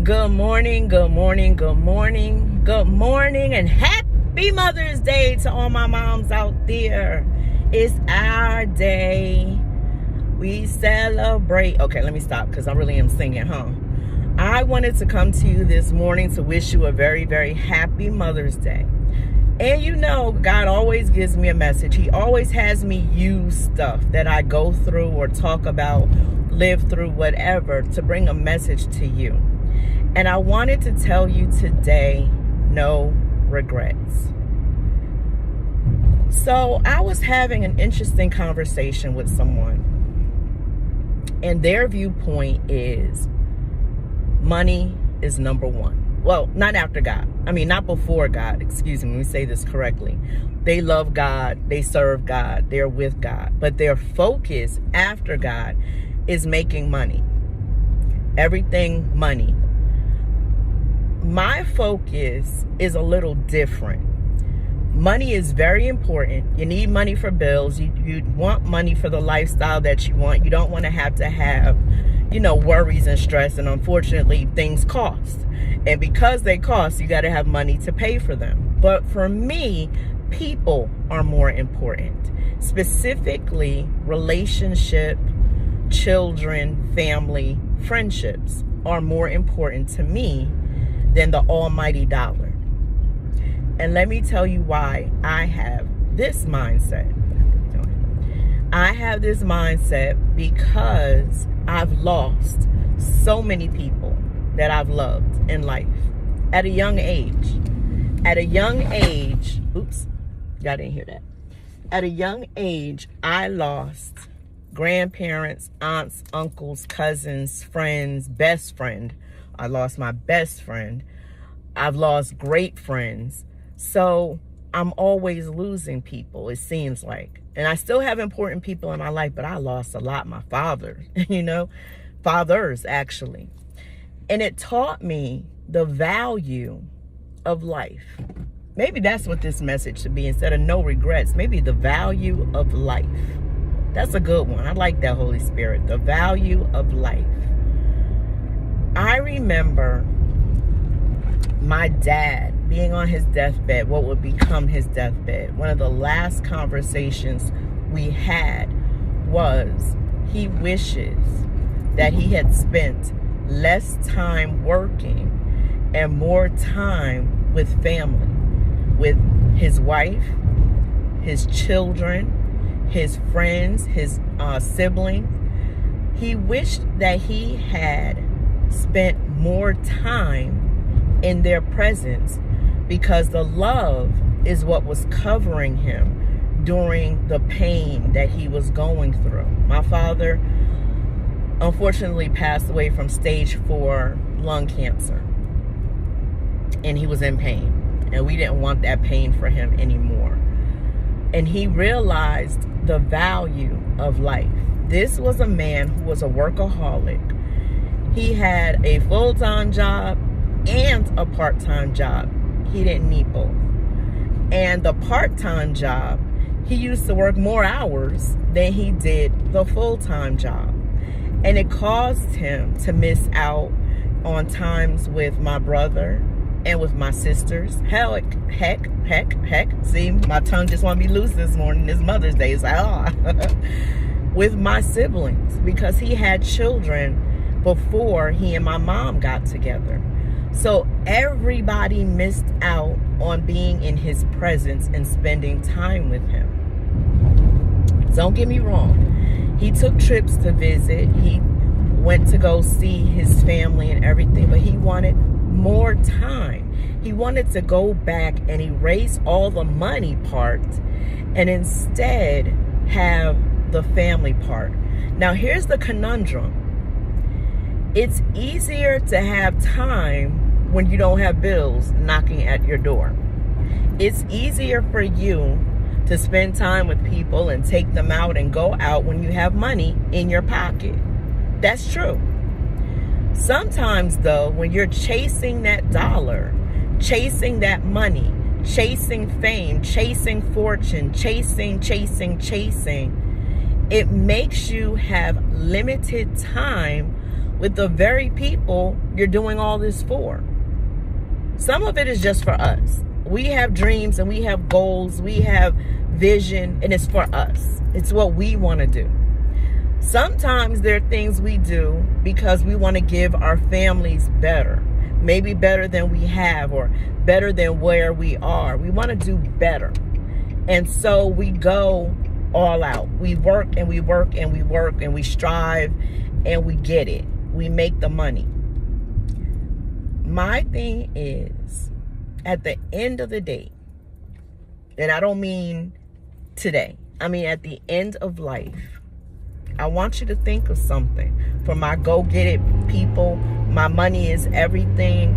Good morning, good morning, good morning, good morning, and happy Mother's Day to all my moms out there. It's our day. We celebrate. Okay, let me stop because I really am singing, I wanted to come to you this morning to wish you a very, very happy Mother's Day. And you know, God always gives me a message. He always has me use stuff that I go through or talk about, live through, whatever, to bring a message to you. And I wanted to tell you today, no regrets. So I was having an interesting conversation with someone, and their viewpoint is money is number one. Well, not after God. I mean, not before God. Excuse me, let me say this correctly. They love God. They serve God. They're with God. But their focus after God is making money. Everything money. My focus is a little different. Money is very important. You need money for bills. You want money for the lifestyle that you want. You don't want to have, worries and stress. And unfortunately, things cost. And because they cost, you got to have money to pay for them. But for me, people are more important. Specifically, relationship, children, family, friendships are more important to me than the almighty dollar. And let me tell you why I have this mindset. I have this mindset because I've lost so many people that I've loved in life at a young age. At a young age, oops, y'all didn't hear that. At a young age, I lost grandparents, aunts, uncles, cousins, friends, best friend. I lost my best friend. I've lost great friends. So I'm always losing people, it seems like. And I still have important people in my life, but I lost a lot. My father, fathers actually. And it taught me the value of life. Maybe that's what this message should be. Instead of no regrets, maybe the value of life. That's a good one. I like that, Holy Spirit. The value of life. I remember my dad being on his deathbed, what would become his deathbed. One of the last conversations we had was he wishes that he had spent less time working and more time with family, with his wife, his children, his friends, his siblings. He wished that he had spent more time in their presence because the love is what was covering him during the pain that he was going through. My father unfortunately passed away from stage 4 lung cancer, and he was in pain, and we didn't want that pain for him anymore. And he realized the value of life. This was a man who was a workaholic. He had a full-time job and a part-time job. He didn't need both. And the part-time job, he used to work more hours than he did the full-time job. And it caused him to miss out on times with my brother and with my sisters. Heck. See, my tongue just want to be loose this morning. It's Mother's Day. It's like, with my siblings, because he had children before he and my mom got together. So everybody missed out on being in his presence and spending time with him. Don't get me wrong. He took trips to visit. He went to go see his family and everything, but he wanted more time. He wanted to go back and erase all the money part and instead have the family part. Now, here's the conundrum. It's easier to have time when you don't have bills knocking at your door. It's easier for you to spend time with people and take them out and go out when you have money in your pocket. That's true. Sometimes, though, when you're chasing that dollar, chasing that money, chasing fame, chasing fortune, chasing, it makes you have limited time with the very people you're doing all this for. Some of it is just for us. We have dreams and we have goals, we have vision, and it's for us. It's what we want to do. Sometimes there are things we do because we want to give our families better. Maybe better than we have, or better than where we are. We want to do better. And so we go all out. We work and we work and we work and we strive and we get it. We make the money. My thing is, at the end of the day, and I don't mean today, I mean at the end of life, I want you to think of something. For my go-get-it people, my money is everything.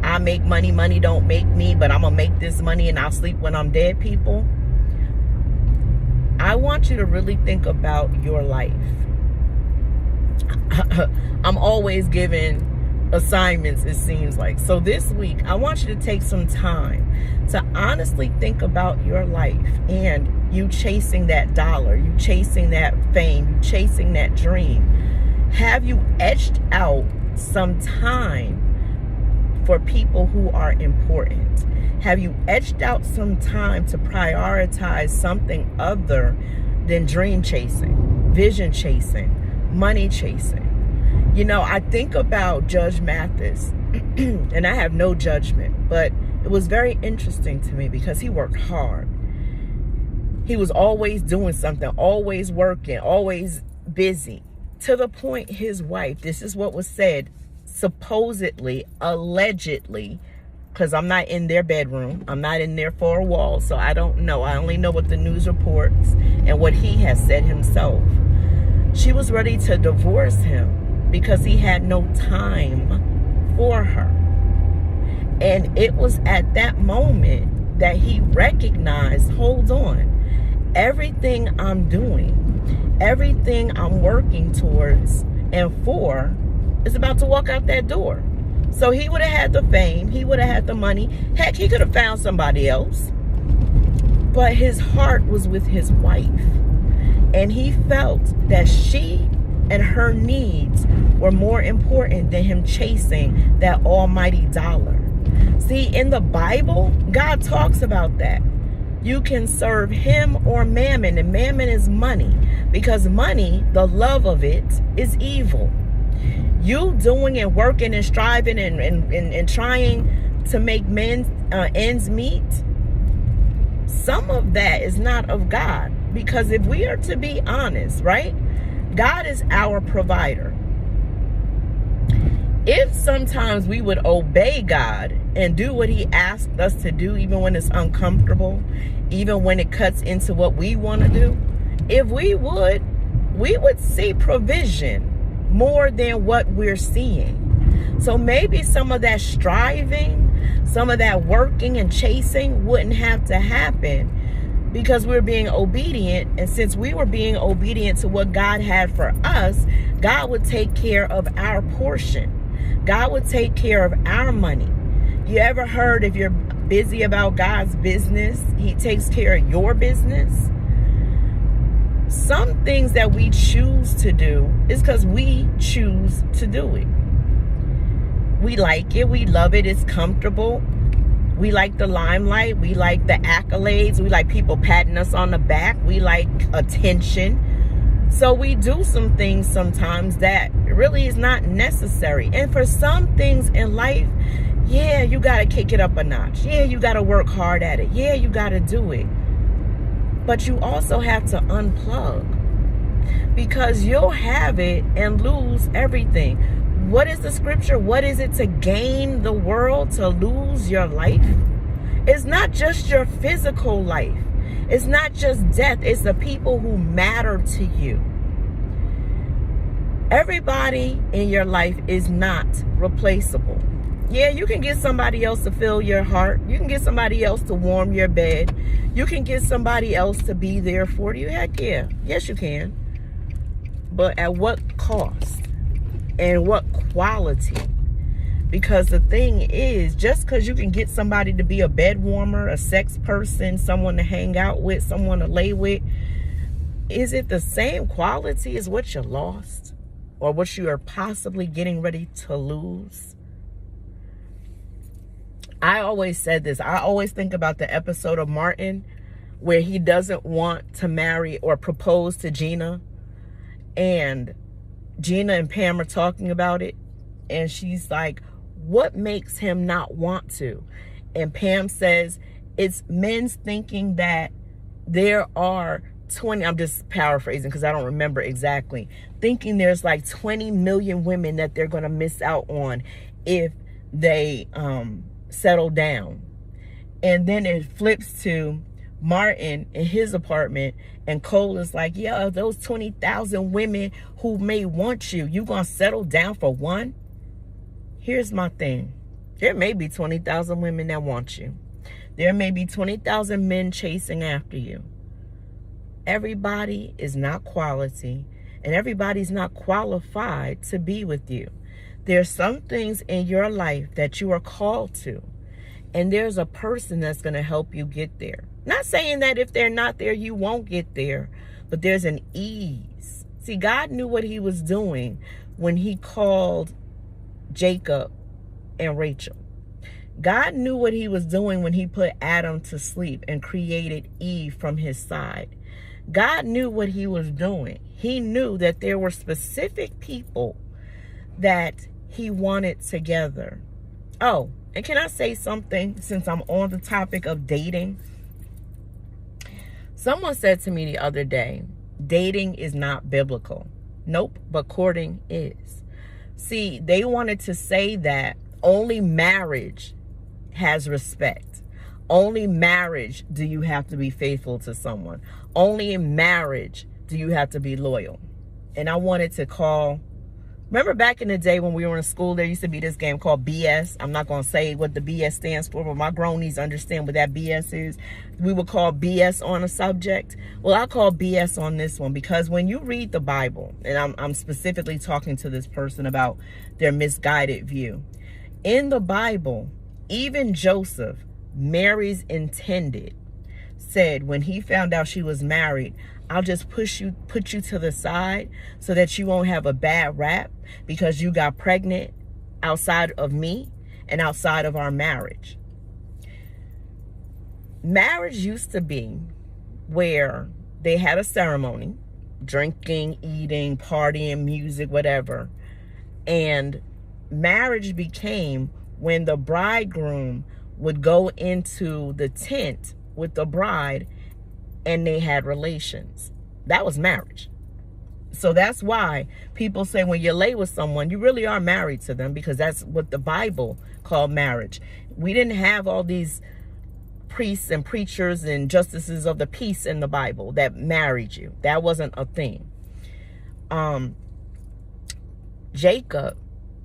I make money, money don't make me, but I'm going to make this money and I'll sleep when I'm dead, people. I want you to really think about your life. I'm always giving assignments, it seems like. So this week, I want you to take some time to honestly think about your life and you chasing that dollar, you chasing that fame, you chasing that dream. Have you etched out some time for people who are important? Have you etched out some time to prioritize something other than dream chasing, vision chasing, money chasing? You know, I think about Judge Mathis, and I have no judgment, but it was very interesting to me because he worked hard. He was always doing something, always working, always busy, to the point his wife, this is what was said, supposedly, allegedly, because I'm not in their bedroom, I'm not in their four walls, so I don't know. I only know what the news reports and what he has said himself. She was ready to divorce him because he had no time for her. And it was at that moment that he recognized, hold on, everything I'm doing, everything I'm working towards and for is about to walk out that door. So he would have had the fame, he would have had the money. Heck, he could have found somebody else. But his heart was with his wife. And he felt that she and her needs were more important than him chasing that almighty dollar. See, in the Bible, God talks about that. You can serve him or mammon, and mammon is money, because money, the love of it, is evil. You doing and working and striving and trying to make men's ends meet, some of that is not of God. Because if we are to be honest, right? God is our provider. If sometimes we would obey God and do what he asked us to do, even when it's uncomfortable, even when it cuts into what we want to do, if we would see provision more than what we're seeing. So maybe some of that striving, some of that working and chasing wouldn't have to happen because we're being obedient. And since we were being obedient to what God had for us, God would take care of our portion. God would take care of our money. You ever heard, if you're busy about God's business, he takes care of your business? Some things that we choose to do is because we choose to do it. We like it. We love it. It's comfortable. We like the limelight. We like the accolades. We like people patting us on the back. We like attention. So we do some things sometimes that really is not necessary. And for some things in life, yeah, you got to kick it up a notch. Yeah, you got to work hard at it. Yeah, you got to do it. But you also have to unplug, because you'll have it and lose everything. What is the scripture? What is it to gain the world, to lose your life? It's not just your physical life. It's not just death. It's the people who matter to you. Everybody in your life is not replaceable. Yeah, you can get somebody else to fill your heart. You can get somebody else to warm your bed. You can get somebody else to be there for you. Heck yeah. Yes, you can. But at what cost? And what quality? Because the thing is, just because you can get somebody to be a bed warmer, a sex person, someone to hang out with, someone to lay with, is it the same quality as what you lost? or what you are possibly getting ready to lose. I always said this. I always think about the episode of Martin where he doesn't want to marry or propose to Gina. And Gina and Pam are talking about it. And she's like, what makes him not want to? And Pam says, it's men's thinking that there are 20, I'm just paraphrasing because I don't remember exactly, thinking there's like 20 million women that they're going to miss out on if they settle down. And then it flips to Martin in his apartment, and Cole is like, yeah, those 20,000 women who may want you, you gonna settle down for one? Here's my thing. There may be 20,000 women that want you. There may be 20,000 men chasing after you. Everybody is not quality, and everybody's not qualified to be with you. There's some things in your life that you are called to, and there's a person that's going to help you get there. Not saying that if they're not there, you won't get there, but there's an ease. See, God knew what he was doing when he called Jacob and Rachel. God knew what he was doing when he put Adam to sleep and created Eve from his side. God knew what he was doing. He knew that there were specific people that he wanted together. Oh, and can I say something since I'm on the topic of dating? Someone said to me the other day, dating is not biblical. Nope, but courting is. See, they wanted to say that only marriage has respect. Only marriage do you have to be faithful to someone. Only in marriage do you have to be loyal. And I wanted to call, remember back in the day when we were in school, there used to be this game called BS. I'm not going to say what the BS stands for, but my groanies understand what that BS is. We would call BS on a subject. Well, I call BS on this one because when you read the Bible, and I'm specifically talking to this person about their misguided view. In the Bible, even Joseph, Mary's intended, said when he found out she was married, I'll just put you to the side so that you won't have a bad rap because you got pregnant outside of me and outside of our marriage. Marriage used to be where they had a ceremony, drinking, eating, partying, music, whatever. And marriage became when the bridegroom would go into the tent with the bride and they had relations. That was marriage. So that's why people say when you lay with someone, you really are married to them, because that's what the Bible called marriage. We didn't have all these priests and preachers and justices of the peace in the Bible that married you. That wasn't a thing. Jacob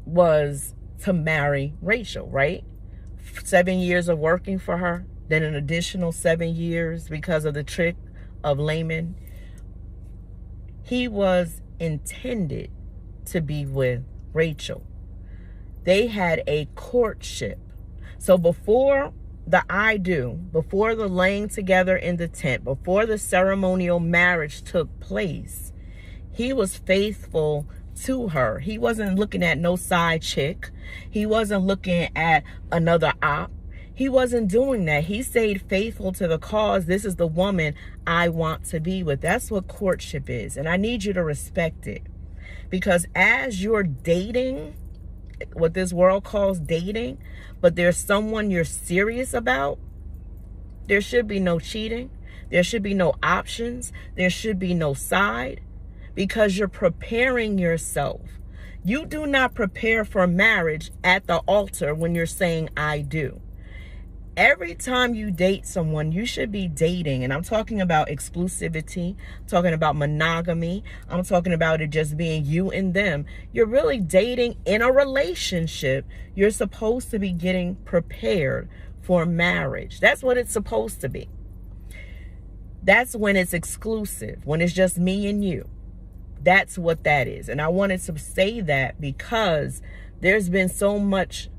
was to marry Rachel, right? 7 years of working for her, then an additional 7 years because of the trick of Laman. He was intended to be with Rachel. They had a courtship. So before the before the laying together in the tent, before the ceremonial marriage took place, he was faithful to her. He wasn't looking at no side chick. He wasn't looking at another op. He wasn't doing that. He stayed faithful to the cause. This is the woman I want to be with. That's what courtship is. And I need you to respect it. Because as you're dating, what this world calls dating, but there's someone you're serious about, there should be no cheating. There should be no options. There should be no side. Because you're preparing yourself. You do not prepare for marriage at the altar when you're saying I do. Every time you date someone, you should be dating. And I'm talking about exclusivity, I'm talking about monogamy. I'm talking about it just being you and them. You're really dating in a relationship. You're supposed to be getting prepared for marriage. That's what it's supposed to be. That's when it's exclusive, when it's just me and you. That's what that is. And I wanted to say that because there's been so much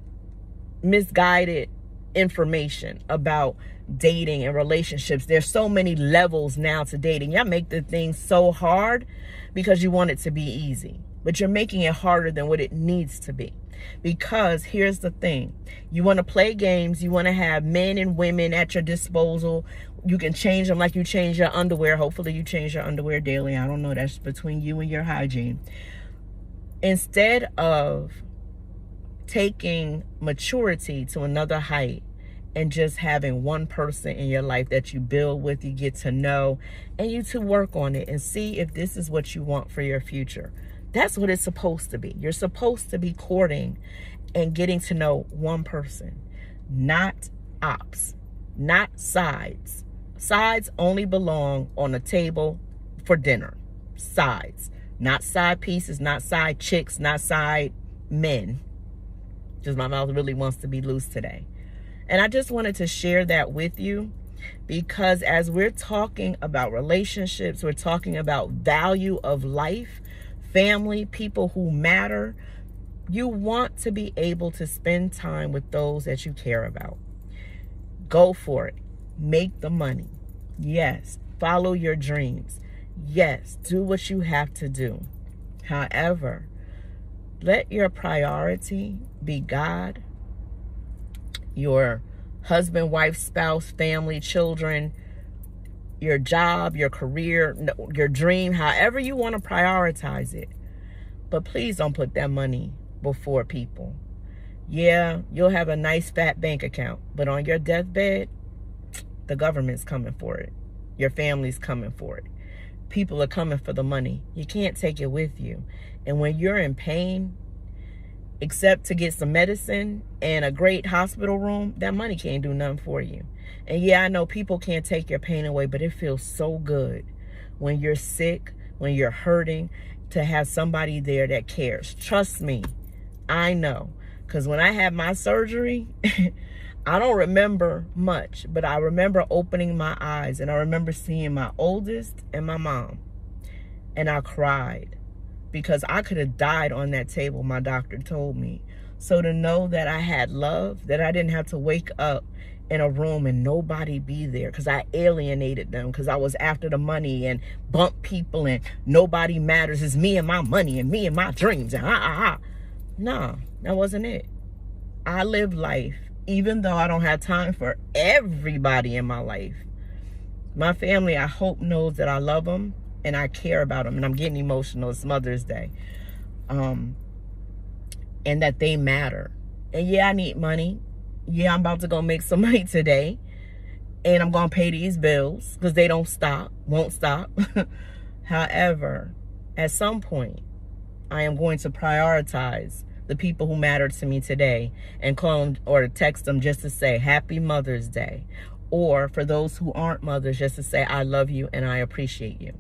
misguided information about dating and relationships. There's so many levels now to dating. Y'all make the thing so hard because you want it to be easy. but you're making it harder than what it needs to be. Because here's the thing. You want to play games. You want to have men and women at your disposal. You can change them like you change your underwear. Hopefully you change your underwear daily. I don't know. That's between you and your hygiene. Instead of taking maturity to another height and just having one person in your life that you build with, you get to know, and you to work on it and see if this is what you want for your future. That's what it's supposed to be. You're supposed to be courting and getting to know one person, not ops, not sides. Sides only belong on a table for dinner. Sides, not side pieces, not side chicks, not side men. Just my mouth really wants to be loose today. And I just wanted to share that with you, because as we're talking about relationships, we're talking about value of life, family, people who matter, you want to be able to spend time with those that you care about. Go for it. Make the money. Yes. Follow your dreams. Yes. Do what you have to do. However, let your priority be God, your husband, wife, spouse, family, children, your job, your career, your dream, however you want to prioritize it. But please don't put that money before people. Yeah, you'll have a nice fat bank account, but on your deathbed, the government's coming for it. Your family's coming for it. People are coming for the money. You can't take it with you. And when you're in pain, except to get some medicine and a great hospital room, that money can't do nothing for you. And yeah, I know people can't take your pain away, but it feels so good when you're sick, when you're hurting, to have somebody there that cares. Trust me, I know. Because when I had my surgery, I don't remember much, but I remember opening my eyes and I remember seeing my oldest and my mom. And I cried because I could have died on that table, my doctor told me. So to know that I had love, that I didn't have to wake up in a room and nobody be there because I alienated them, because I was after the money and bump people and nobody matters. It's me and my money and me and my dreams. And No, that wasn't it. I live life, even though I don't have time for everybody in my life. My family, I hope, knows that I love them and I care about them. And I'm getting emotional. It's Mother's Day. And that they matter. And yeah, I need money. Yeah, I'm about to go make some money today. And I'm going to pay these bills because they don't stop, won't stop. However, at some point, I am going to prioritize the people who matter to me today and call them or text them just to say Happy Mother's Day. Or for those who aren't mothers, just to say I love you and I appreciate you.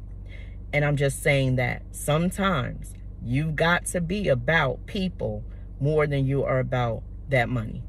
And I'm just saying that sometimes you've got to be about people more than you are about that money.